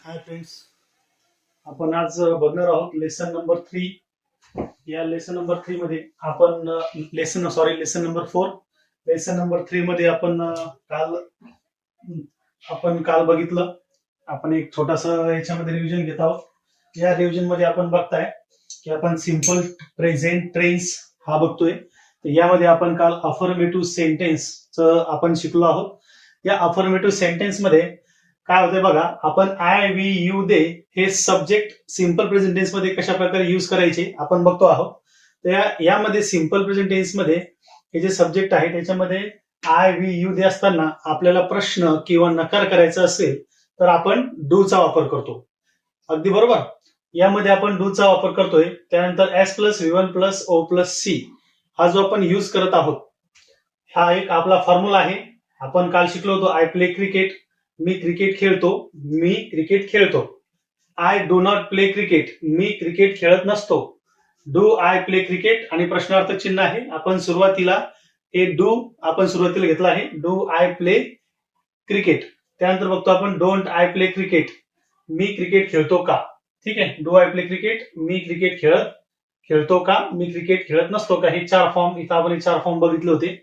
Hi friends, आपण आज बघणार आहोत लेसन नंबर 3. या लेसन नंबर 3 मध्ये आपण लेसन नंबर 4. लेसन नंबर 3 मध्ये आपण काल बघितलं. आपण एक छोटासा याच्यामध्ये रिव्हिजन घेत आहोत. या रिव्हिजन मध्ये आपण बघताय की आपण सिंपल प्रेझेंट टेन्स हा बघतोय. तर यामध्ये आपण काल अफर्मेटिव्ह सेंटेन्स आपण शिकलो आहोत. या अफर्मेटिव्ह सेंटेन्स मध्ये काय होते बघा, आपण आय वी यू दे हे सब्जेक्ट सिंपल प्रेझेंट टेन्स मध्ये कशा प्रकारे युज करायचे आपण बघतो आहोत. तर यामध्ये सिंपल प्रेझेंट टेन्स मध्ये हे जे सब्जेक्ट आहे त्याच्यामध्ये आय वी यू दे असताना आपल्याला प्रश्न किंवा नकार करायचा असेल तर आपण डू चा वापर करतो. अगदी बरोबर. यामध्ये आपण डू चा वापर करतोय. त्यानंतर S plus V one plus O plus C हा जो आपण युज करत आहोत हा एक आपला फॉर्म्युला आहे. आपण काल शिकलो होतो I play cricket, me cricket खेळतो, मी क्रिकेट खेळतो. I do not play cricket, me cricket खेळत नसतो. डू आय प्ले क्रिकेट आणि प्रश्नार्थ चिन्ह आहे. आपण सुरुवातीला हे डू आपण सुरुवातीला घेतला आहे, डू आय प्ले क्रिकेट. त्यानंतर बघतो आपण don't I play cricket, me cricket खेळतो का. ठीक आहे, do I play cricket, me cricket खेळतो का, मी क्रिकेट खेळत नसतो का. हे 4 फॉर्म इथं आपण 4 फॉर्म बघितले होते.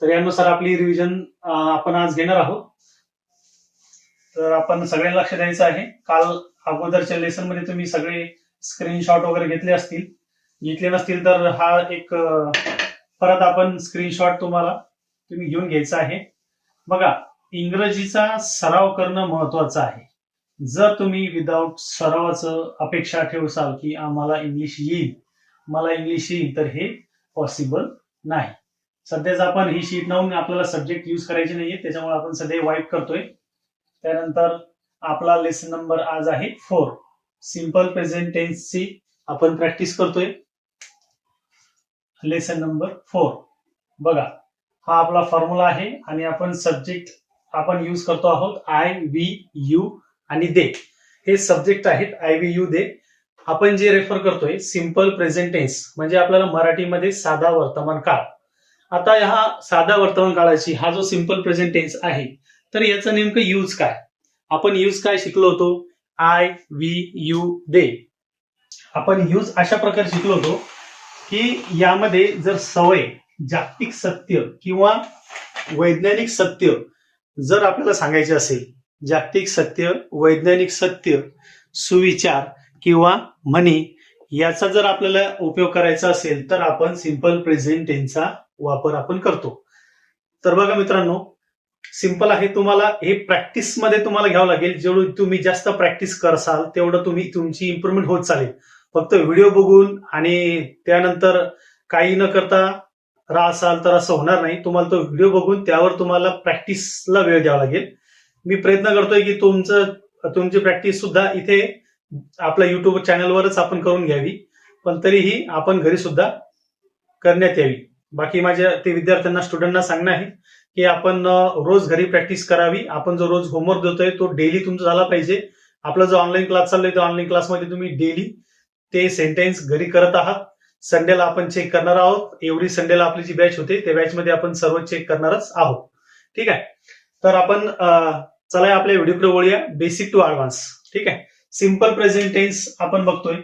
तर यानुसार आपली रिव्हिजन आपण आज घेणार आहोत. तर आपण सगळ्यांना लक्ष द्यायचं आहे. काल अगोदरच्या लेसन मध्ये तुम्ही सगळे स्क्रीनशॉट वगैरे घेतले नसतील तर हा एक परत आपण स्क्रीनशॉट तुम्ही घेऊन घ्यायचा आहे. बघा, इंग्रजीचा सराव करणं महत्वाचं आहे. जर तुम्ही विदाऊट सरावाचं अपेक्षा ठेवसाल की मला इंग्लिश येईल तर हे पॉसिबल नाही. सध्याच आपण ही शीट लावून आपल्याला सब्जेक्ट युज करायचे नाहीये, त्याच्यामुळे आपण सध्या वाईप करतोय. त्यानंतर आपला लेसन नंबर आज आहे 4. सिंपल प्रेझेंट टेन्सची आपण प्रॅक्टिस करतोय. लेसन नंबर 4 बघा, हा आपला फॉर्म्युला आहे आणि आपण सब्जेक्ट आपण युज करतो आहोत आय वी यू आणि दे. हे सब्जेक्ट आहेत आय वी यू दे. आपण जे रेफर करतोय सिंपल प्रेझेंट टेन्स म्हणजे आपल्याला मराठीमध्ये साधा वर्तमान काळ. आता ह्या साधा वर्तमान काळाची हा जो सिंपल प्रेझेंट टेन्स आहे तर याचं नेमकं यूज काय, आपण यूज काय शिकलो होतो. आय वी यू दे आपण यूज अशा प्रकारे शिकलो होतो की यामध्ये जर सवय, जागतिक सत्य किंवा वैज्ञानिक सत्य जर आपल्याला सांगायचे असेल, जागतिक सत्य, वैज्ञानिक सत्य, सुविचार किंवा म्हणी याचा जर आपल्याला उपयोग करायचा असेल तर आपण सिंपल प्रेझेंट टेन्सचा वापर आपण करतो. तर बघा मित्रांनो, सिंपल आहे. तुम्हाला हे प्रॅक्टिस मध्ये तुम्हाला घ्यावं लागेल. जेवढं तुम्ही जास्त प्रॅक्टिस करसाल तेवढं तुमची इम्प्रुव्हमेंट होत चालेल. फक्त व्हिडिओ बघून आणि त्यानंतर काही न करता राहसाल तर असं होणार नाही. तुम्हाला तो व्हिडिओ बघून त्यावर तुम्हाला प्रॅक्टिसला वेळ द्यावा लागेल. मी प्रयत्न करतोय की तुमची प्रॅक्टिस सुद्धा इथे आपल्या युट्यूब चॅनलवरच आपण करून घ्यावी, पण तरीही आपण घरी सुद्धा करण्यात यावी. बाकी माझ्या ते विद्यार्थ्यांना, स्टुडंटना सांगणं आहे की आपण रोज घरी प्रॅक्टिस करावी. आपण जो रोज होमवर्क देतोय तो डेली तुमचा झाला पाहिजे. आपला जो ऑनलाईन क्लास चाललाय त्या ऑनलाईन क्लासमध्ये तुम्ही डेली ते सेंटेन्स घरी करत आहात. संडेला आपण चेक करणार आहोत. एव्हरी संडेला आपली जी बॅच होते त्या बॅच मध्ये आपण सर्व चेक करणारच आहोत. ठीक आहे, तर आपण चला आपल्या व्हिडिओकडे वळूया. Basic to advance. ठीक आहे, सिंपल प्रेझेंट टेन्स आपण बघतोय.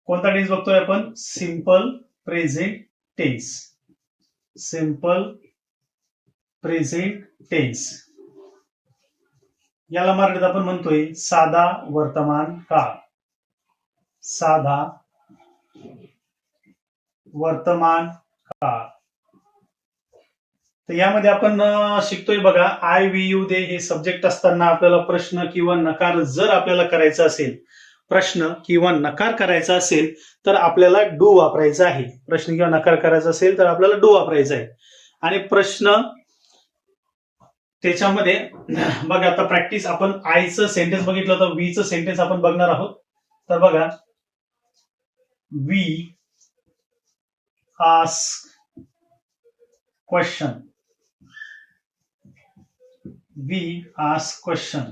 कोणता टेन्स बघतोय आपण? Simple present tense. Simple present tense याला मराठीत आपण म्हणतोय साधा वर्तमान काळ. साधा वर्तमान काळ. तर यामध्ये आपण शिकतोय बघा, आय वी यू दे हे सब्जेक्ट असताना आपल्याला प्रश्न किंवा नकार जर आपल्याला करायचा असेल, प्रश्न किंवा नकार करायचा असेल तर आपल्याला डू वापरायचा आहे. प्रश्न किंवा नकार करायचा असेल तर आपल्याला डू वापरायचा आहे. आणि प्रश्न त्याच्यामध्ये बघा, आता प्रॅक्टिस आपण आयचं सेंटेन्स बघितलं तर वीचं सेंटेन्स आपण बघणार आहोत. तर बघा, we ask question. We ask question.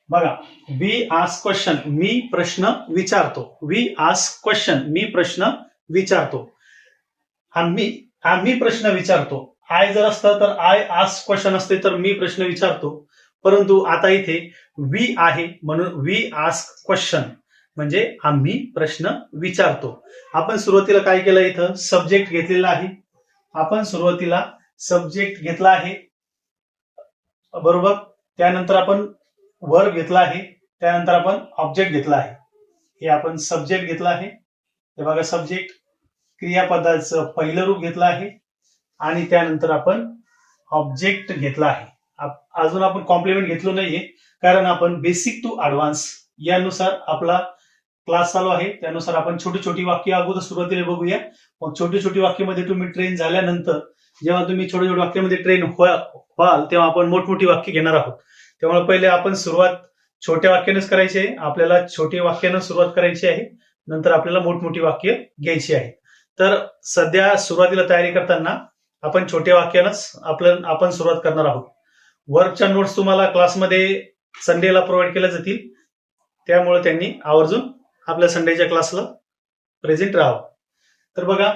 बघा, वी आस्क क्वेश्चन मी प्रश्न विचारतो. वी आस्क क्वेश्चन मी प्रश्न विचारतो. आम्ही प्रश्न विचारतो. आय जर असतं तर आय आस्क क्वेश्चन असते तर मी प्रश्न विचारतो. परंतु आता इथे वी आहे म्हणून वी आस्क क्वेश्चन, म्हणजे आम्ही प्रश्न विचारतो. आपण सुरुवातीला काय केलं, इथं सब्जेक्ट घेतलेला आहे. आपण सुरुवातीला सब्जेक्ट घेतला आहे, बरोबर. त्यानंतर आपण वर्ब घेतला आहे, त्यानंतर आपण ऑब्जेक्ट घेतला आहे. हे आपण सब्जेक्ट घेतला आहे, हे बघा सब्जेक्ट, क्रियापदाचं पहिलं रूप घेतलं आहे आणि त्यानंतर आपण ऑब्जेक्ट घेतला आहे. अजून आपण कॉम्प्लिमेंट घेतलो नाहीये, कारण आपण बेसिक टू ऍडव्हान्स यानुसार आपला क्लास चालू आहे. त्यानुसार आपण छोटी छोटी वाक्य अगोदर सुरुवातीला बघूया. मग छोटी छोटी वाक्यामध्ये तुम्ही ट्रेन झाल्यानंतर, जेव्हा तुम्ही छोट्या छोट्या वाक्यामध्ये ट्रेन व्हाल तेव्हा आपण मोठमोठी वाक्य घेणार आहोत. त्यामुळे पहिले आपण सुरुवात छोट्या वाक्यानेच करायची आहे. आपल्याला छोट्या वाक्यानं सुरुवात करायची आहे, नंतर आपल्याला मोठमोठी वाक्य घ्यायची आहे. तर सध्या सुरुवातीला तयारी करताना आपण छोट्या वाक्यानंच आपण सुरुवात करणार आहोत. वर्कच्या नोट्स तुम्हाला क्लासमध्ये संडेला प्रोव्हाइड केल्या जातील, त्यामुळे त्यांनी आवर्जून आपल्या संडेच्या क्लासला प्रेझेंट राहावं. तर बघा,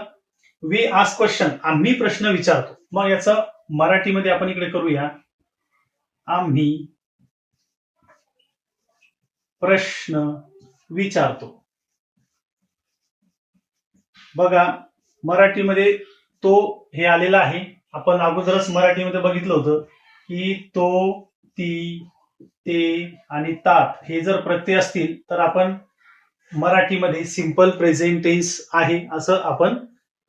वी आस्क क्वेश्चन, आम्ही प्रश्न विचारतो. मग याचं मराठीमध्ये आपण इकडे करूया, आम्ही प्रश्न विचारतो. बघा मराठीमध्ये तो हे आलेला आहे. आपण अगोदरच मराठीमध्ये बघितलं होतं की तो, ती, ते आणि तात हे जर प्रत्यय असतील तर आपण मराठीमध्ये सिंपल प्रेझेंट टेन्स आहे असं आपण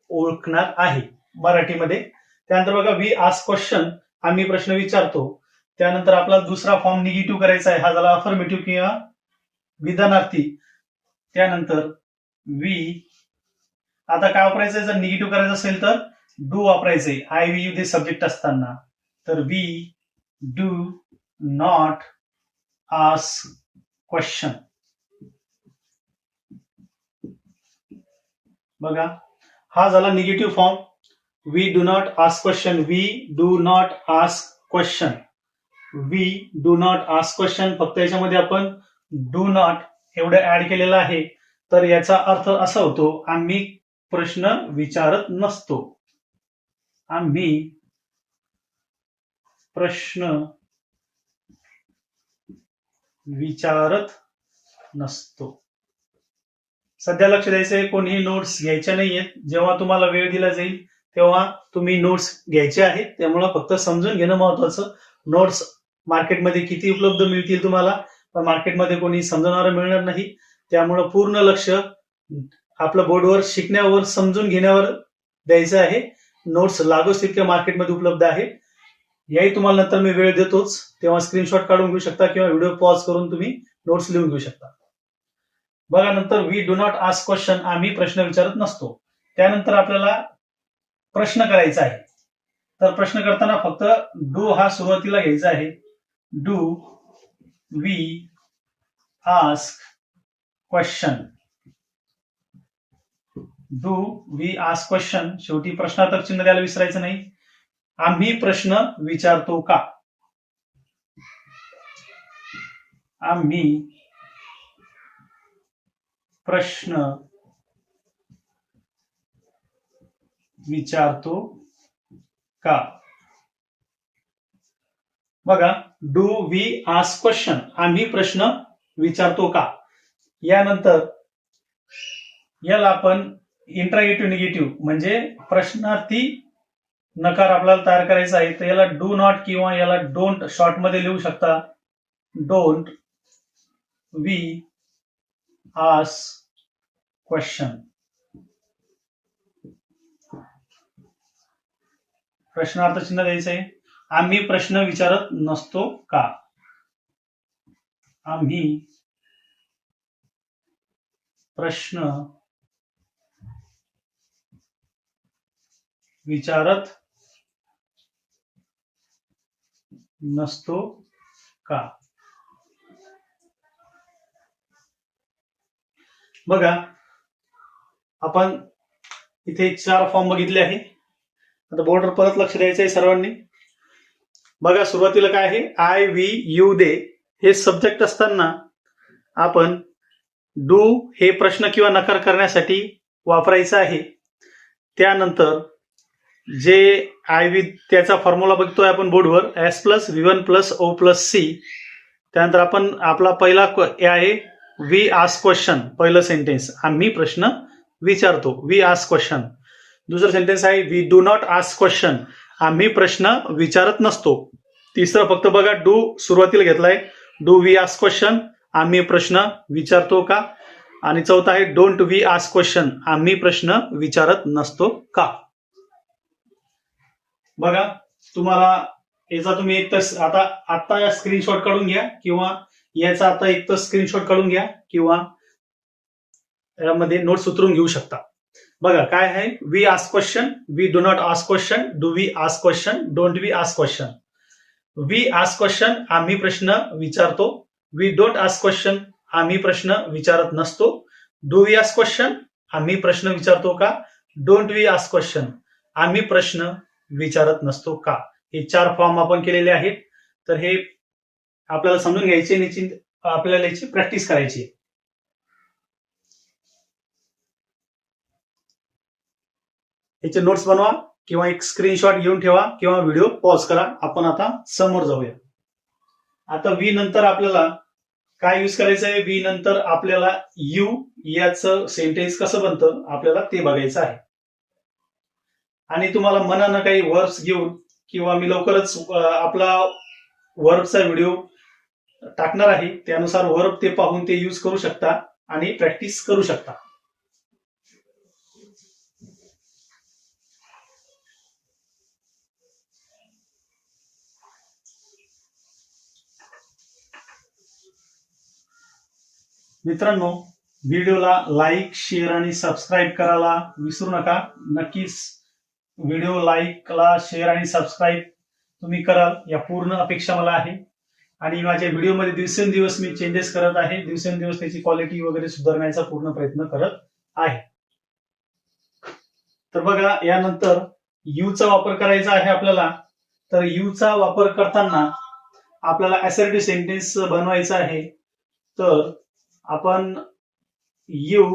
ओळखणार आहे मराठीमध्ये. त्यानंतर बघा, वी आस्क क्वेश्चन, आम्ही प्रश्न विचारतो. त्यानंतर आपला दुसरा फॉर्म निगेटिव्ह करायचा आहे, हा झाला अफर्मेटिव्ह किंवा विधानार्थी. त्यानंतर वी, आता काय वापरायचंय, जर निगेटिव्ह करायचं असेल तर डू वापरायचंय, I we you they subject असताना. तर we do not ask question. बघा, हा झाला negative form, we do not ask question. We do not ask question, we do not ask question. फक्त याच्यामध्ये आपण डू नॉट एवढं ऍड केलेलं आहे, तर याचा अर्थ असा होतो, आम्ही प्रश्न विचारत नसतो. आम्ही प्रश्न विचारत नसतो. सध्या लक्ष द्यायचंय, कोणीही नोट्स घ्यायच्या नाहीयेत. जेव्हा तुम्हाला वेळ दिला जाईल तेव्हा तुम्ही नोट्स घ्यायचे आहेत. त्यामुळं फक्त समजून घेणं महत्वाचं. नोट्स मार्केटमध्ये किती उपलब्ध मिळतील तुम्हाला, पण मार्केटमध्ये कोणी समजवणारं मिळणार नाही. त्यामुळं पूर्ण लक्ष आपलं बोर्डवर शिकण्यावर, समजून घेण्यावर द्यायचं आहे. नोट्स लागूच तितक्या मार्केटमध्ये उपलब्ध आहे. याही तुम्हाला नंतर मी वेळ देतोच, तेव्हा स्क्रीनशॉट काढून घेऊ शकता किंवा व्हिडिओ पॉज करून तुम्ही नोट्स लिहून घेऊ शकता. बघा, नंतर we do not ask question, आम्ही प्रश्न विचारत नसतो. त्यानंतर आपल्याला प्रश्न करायचा आहे. तर प्रश्न करताना फक्त डू हा सुरुवातीला घ्यायचा आहे. Do we ask question, do we ask question. शेवटी प्रश्नार्थक चिन्ह द्यायला विसरायचं नाही. आम्ही प्रश्न विचारतो का, आम्ही प्रश्न विचारतो का. बघा, डू वी आस्क क्वेश्चन, आम्ही प्रश्न विचारतो का. यानंतर याला आपण इंट्रागेटिव्ह निगेटिव्ह म्हणजे प्रश्नार्थी नकार आपल्याला तयार करायचा आहे. तर याला डू नॉट किंवा याला डोंट शॉर्ट मध्ये लिहू शकता. डोंट वी आस्क क्वेश्चन, प्रश्नार्थ चिन्ह द्यायचं आहे. आम्ही प्रश्न विचारत नसतो का, आम्ही प्रश्न विचारत नसतो का. बघा, आपण इथे 4 फॉर्म बघितले आहे. आता बोर्डवर परत लक्ष द्यायचं आहे सर्वांनी. बघा, सुरुवातीला काय आहे, आय वी यू दे हे सब्जेक्ट असताना आपण डू हे प्रश्न किंवा नकार करण्यासाठी वापरायचं आहे. त्यानंतर जे आय वी, त्याचा फॉर्म्युला बघतोय आपण बोर्डवर, S plus V one plus O plus C. त्यानंतर आपण आपला पहिला हे आहे वी आस्क क्वेश्चन. पहिलं सेंटेन्स, आम्ही प्रश्न विचारतो. We ask question. दुसरं सेंटेन्स आहे we do not ask question. आम्ही प्रश्न विचारत नसतो. तिसरं फक्त बघा डू सुरुवातीला घेतलाय. Do we ask question. आम्ही प्रश्न विचारतो का. आणि चौथा आहे डोंट वी आस्क क्वेश्चन. आम्ही प्रश्न विचारत नसतो का. बघा तुम्हाला याचा तुम्ही एक तर आता स्क्रीनशॉट काढून घ्या किंवा याचा आता एक तर स्क्रीनशॉट काढून घ्या किंवा यामध्ये नोट्स उतरून घेऊ शकता. बघा काय आहे we ask question, we do not ask question, do we ask question, don't we ask question. We ask question आम्ही प्रश्न विचारतो. वी डोंट आस्क क्वेश्चन आम्ही प्रश्न विचारत नसतो. डू वी आस्क क्वेश्चन आम्ही प्रश्न विचारतो का. डोंट वी आस्क क्वेश्चन आम्ही प्रश्न विचारत नसतो का. हे 4 फॉर्म आपण केलेले आहेत. तर हे आपल्याला समजून घ्यायचे, आपल्याला याची प्रॅक्टिस करायची. याचे नोट्स बनवा किंवा एक स्क्रीनशॉट घेऊन ठेवा किंवा व्हिडिओ पॉज करा. आपण आता समोर जाऊया. आता वी नंतर आपल्याला काय यूज करायचं आहे. वी नंतर आपल्याला यू याचं सेंटेन्स कसं बनतं आपल्याला ते बघायचं आहे. आणि तुम्हाला मनानं काही वर्ब्स घेऊन किंवा मी लवकरच आपला वर्बचा व्हिडिओ टाकणार आहे. त्यानुसार वर्ब ते पाहून ते यूज करू शकता आणि प्रॅक्टिस करू शकता. मित्रांनो व्हिडिओला लाईक, शेअर आणि सबस्क्राईब करायला विसरू नका. नक्कीच व्हिडिओ लाईकला, शेअर आणि सबस्क्राईब तुम्ही कराल या पूर्ण अपेक्षा मला आहे. आणि माझ्या व्हिडिओमध्ये दिवसेंदिवस मी चेंजेस करत आहे. दिवसेंदिवस त्याची क्वालिटी वगैरे सुधारण्याचा पूर्ण प्रयत्न करत आहे. तर बघा यानंतर यूचा वापर करायचा आहे आपल्याला. तर यूचा वापर करताना आपल्याला असर्टिव्ह सेंटेन्स बनवायचा आहे. तर आपण यू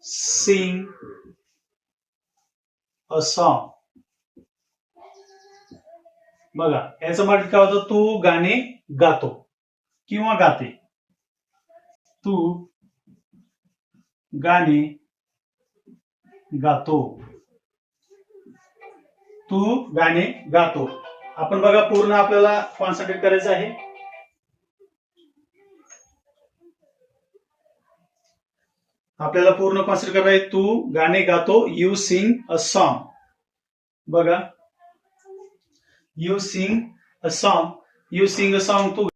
सिंग अ सॉन्ग. बघा याचं म्हणजे काय होतं, तू गाणे गातो किंवा गाते. तू गाणे गातो. तू गाणे गातो. आपण बघा पूर्ण आपल्याला कॉन्सन्ट्रेट करायचं आहे. आपल्याला पूर्ण कॉन्सन्ट्रेट करायचं. तू गाणे गातो. You sing a song. बघा you sing a song. You sing a song. Tu